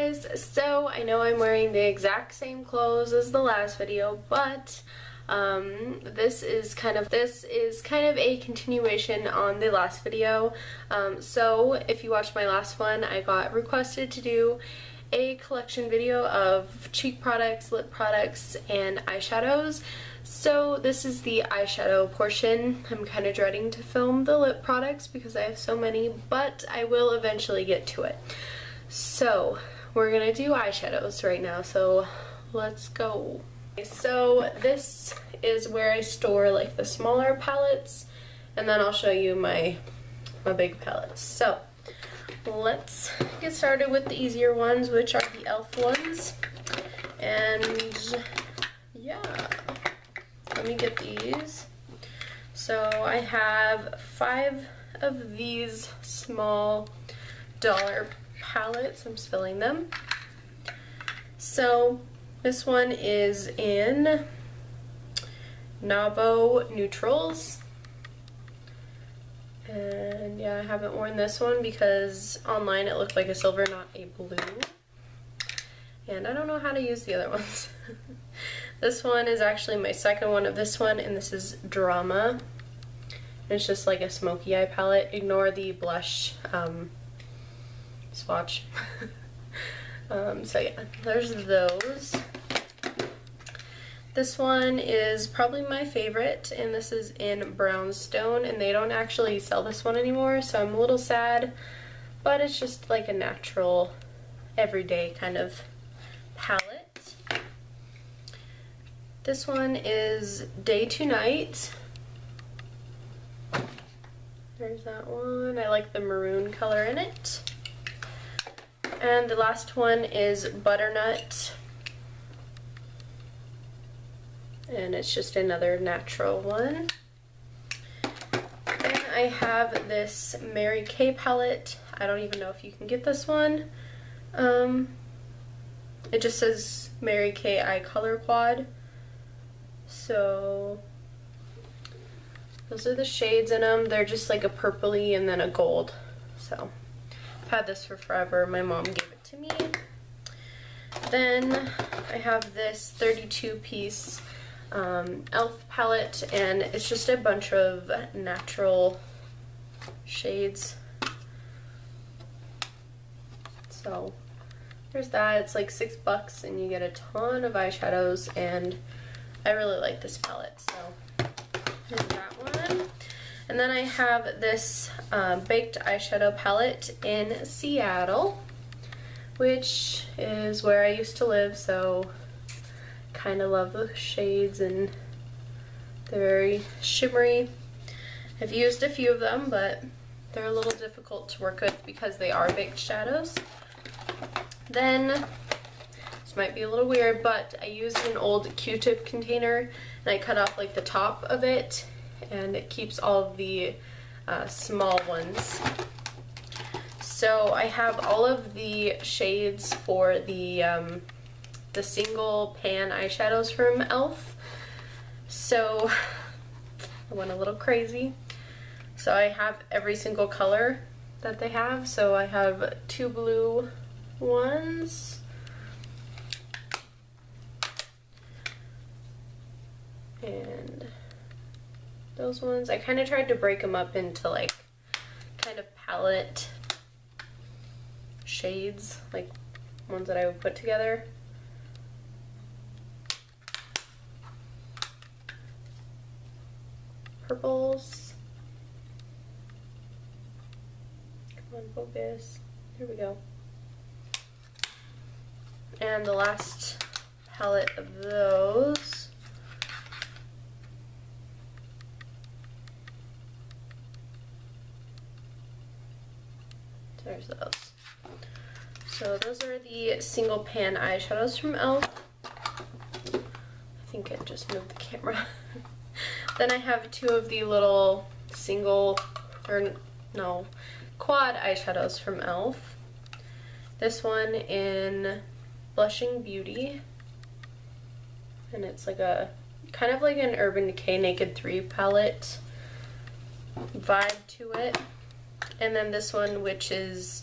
guys, so I know I'm wearing the exact same clothes as the last video, but this is kind of a continuation on the last video. So if you watched my last one, I got requested to do a collection video of cheek products, lip products, and eyeshadows. So this is the eyeshadow portion. I'm kind of dreading to film the lip products because I have so many, but I will eventually get to it. So we're gonna do eyeshadows right now, so let's go. So this is where I store like the smaller palettes, and then I'll show you my big palettes. So let's get started with the easier ones, which are the e.l.f. ones. And yeah, let me get these. So I have 5 of these small dollar palettes. I'm spilling them. So this one is in Nabo Neutrals. And yeah, I haven't worn this one because online it looked like a silver, not a blue. And I don't know how to use the other ones. This one is actually my second one of this one, and this is Drama. It's just like a smoky eye palette. Ignore the blush swatch. So yeah, there's those. This one is probably my favorite, and this is in Brownstone, and they don't actually sell this one anymore, so I'm a little sad, but it's just like a natural, everyday kind of palette. This one is Day to Night. There's that one. I like the maroon color in it. And the last one is Butternut. And it's just another natural one. Then I have this Mary Kay palette. I don't even know if you can get this one. It just says Mary Kay Eye Color Quad. So those are the shades in them. They're just like a purpley and then a gold. So I've had this for forever. My mom gave it to me. Then I have this 32-piece e.l.f. palette, and it's just a bunch of natural shades. So there's that. It's like $6 and you get a ton of eyeshadows, and I really like this palette. So there's that one. And then I have this baked eyeshadow palette in Seattle, which is where I used to live, so kind of love the shades, and they're very shimmery. I've used a few of them, but they're a little difficult to work with because they are baked shadows. Then, this might be a little weird, but I used an old Q-tip container, and I cut off like the top of it, and it keeps all of the small ones. So I have all of the shades for the single pan eyeshadows from e.l.f. So I went a little crazy. So I have every single color that they have. So I have 2 blue ones. And those ones. I kind of tried to break them up into like kind of palette shades, like ones that I would put together. Purples. Come on, focus. Here we go. And the last palette of those. There's those. So those are the single pan eyeshadows from e.l.f. I think I just moved the camera. Then I have 2 of the little quad eyeshadows from e.l.f. This one in Blushing Beauty, and it's like a kind of like an Urban Decay Naked 3 palette vibe to it. And then this one, which is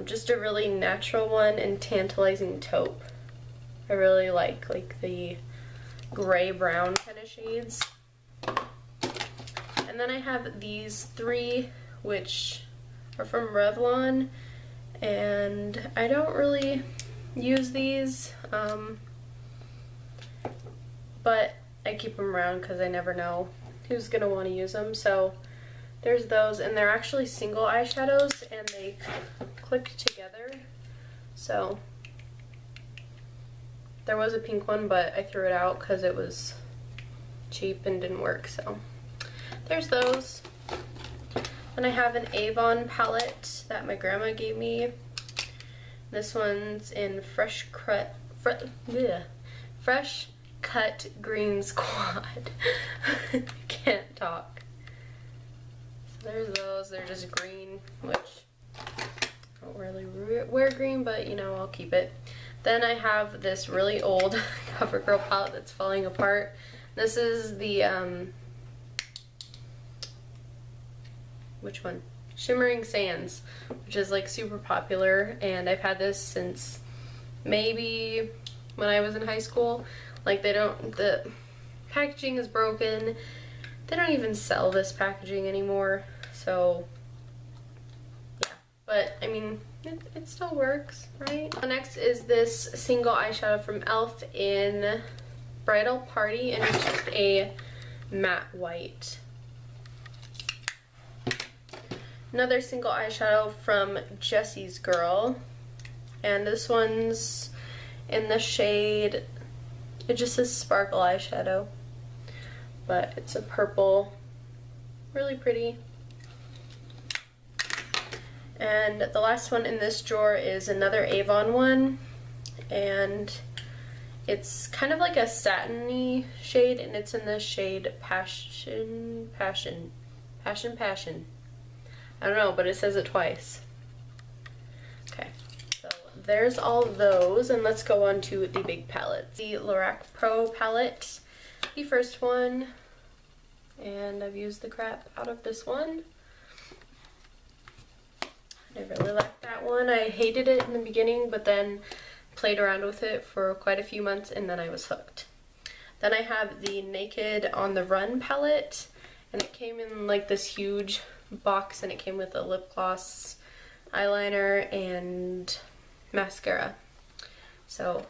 Just a really natural one and tantalizing taupe. I really like the gray brown kind of shades. And then I have these three, which are from Revlon, and I don't really use these, but I keep them around because I never know who's gonna want to use them. So there's those, and they're actually single eyeshadows and they click together. So there was a pink one, but I threw it out because it was cheap and didn't work. So there's those. And I have an Avon palette that my grandma gave me. This one's in Fresh Cut Green Squad. Can't talk. So there's those. They're just green, which I don't really wear green, but you know, I'll keep it. Then I have this really old CoverGirl palette that's falling apart. This is the which one? Shimmering Sands, which is like super popular, and I've had this since maybe when I was in high school. Like the packaging is broken. They don't even sell this packaging anymore, so yeah. But I mean, it still works, right? Next is this single eyeshadow from e.l.f. in Bridal Party, and it's just a matte white. Another single eyeshadow from Jessie's Girl, and this one's in the shade, it just says Sparkle Eyeshadow, but it's a purple, really pretty. And the last one in this drawer is another Avon one, and it's kind of like a satiny shade, and it's in the shade Passion. I don't know, but it says it twice. Okay, so there's all those, and let's go on to the big palettes. The Lorac Pro palette, the first one, and I've used the crap out of this one. I really liked that one. I hated it in the beginning, but then played around with it for quite a few months, and then I was hooked. Then I have the Naked on the Run palette, and it came in like this huge box, and it came with a lip gloss, eyeliner, and mascara. So,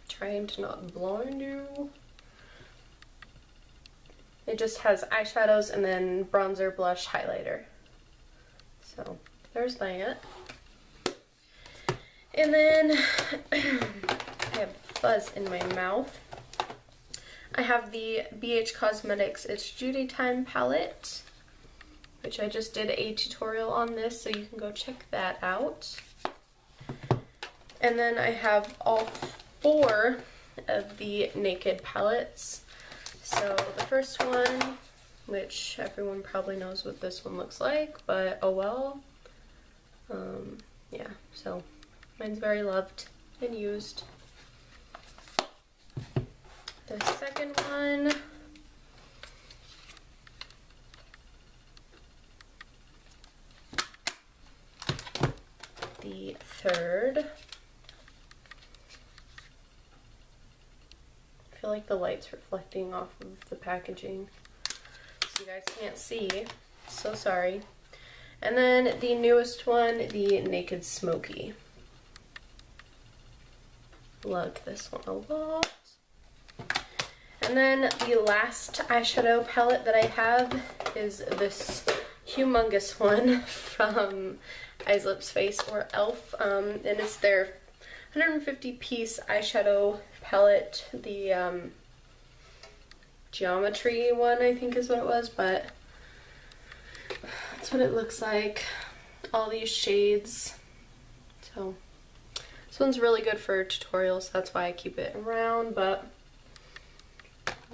trying to not blind you. It just has eyeshadows and then bronzer, blush, highlighter. So, there's that. And then, I have fuzz in my mouth. I have the BH Cosmetics It's Judy Time palette, which I just did a tutorial on this, so you can go check that out. And then I have all 4 of the Naked palettes. So the first one, which everyone probably knows what this one looks like, but oh well. Yeah, so mine's very loved and used. The second one, the third. I feel like the light's reflecting off of the packaging, so you guys can't see. So sorry. And then the newest one, the Naked Smoky. Love this one a lot. And then the last eyeshadow palette that I have is this humongous one from Eyes Lips Face or e.l.f. And it's their 150 piece eyeshadow palette. The geometry one, I think is what it was, but that's what it looks like. All these shades. So this one's really good for tutorials, that's why I keep it around, but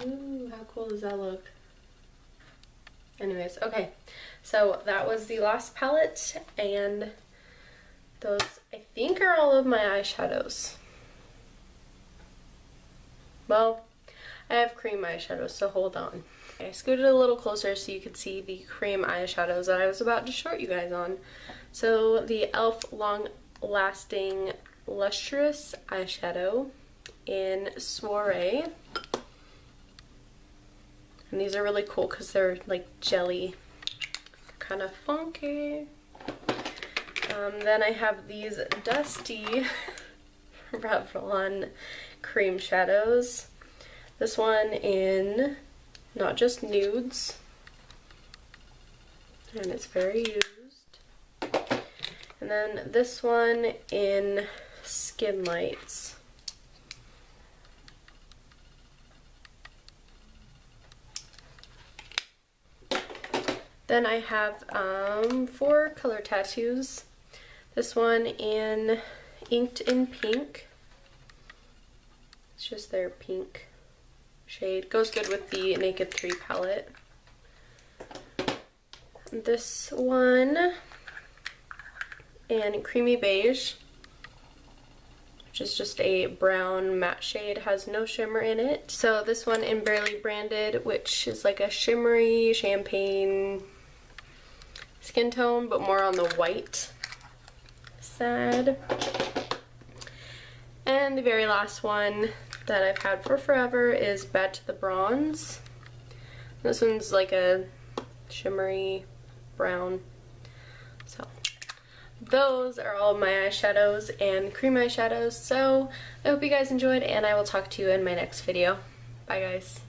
ooh, how cool does that look? Anyways, okay, so that was the last palette, and those, I think, are all of my eyeshadows. Well, I have cream eyeshadows, so hold on. Okay, I scooted a little closer so you could see the cream eyeshadows that I was about to short you guys on. So the e.l.f. Long Lasting Lustrous Eyeshadow in Soiree. And these are really cool because they're like jelly, kind of funky. Then I have these dusty Revlon cream shadows. This one in Not Just Nudes, and it's very used. And then this one in Skin Lights. Then I have 4 color tattoos. This one in Inked in Pink. It's just their pink shade. Goes good with the Naked 3 palette. This one in Creamy Beige, which is just a brown matte shade, has no shimmer in it. So this one in Barely Branded, which is like a shimmery champagne skin tone, but more on the white side. And the very last one that I've had for forever is Bad to the Bronze. This one's like a shimmery brown. So those are all of my eyeshadows and cream eyeshadows. So I hope you guys enjoyed, and I will talk to you in my next video. Bye guys.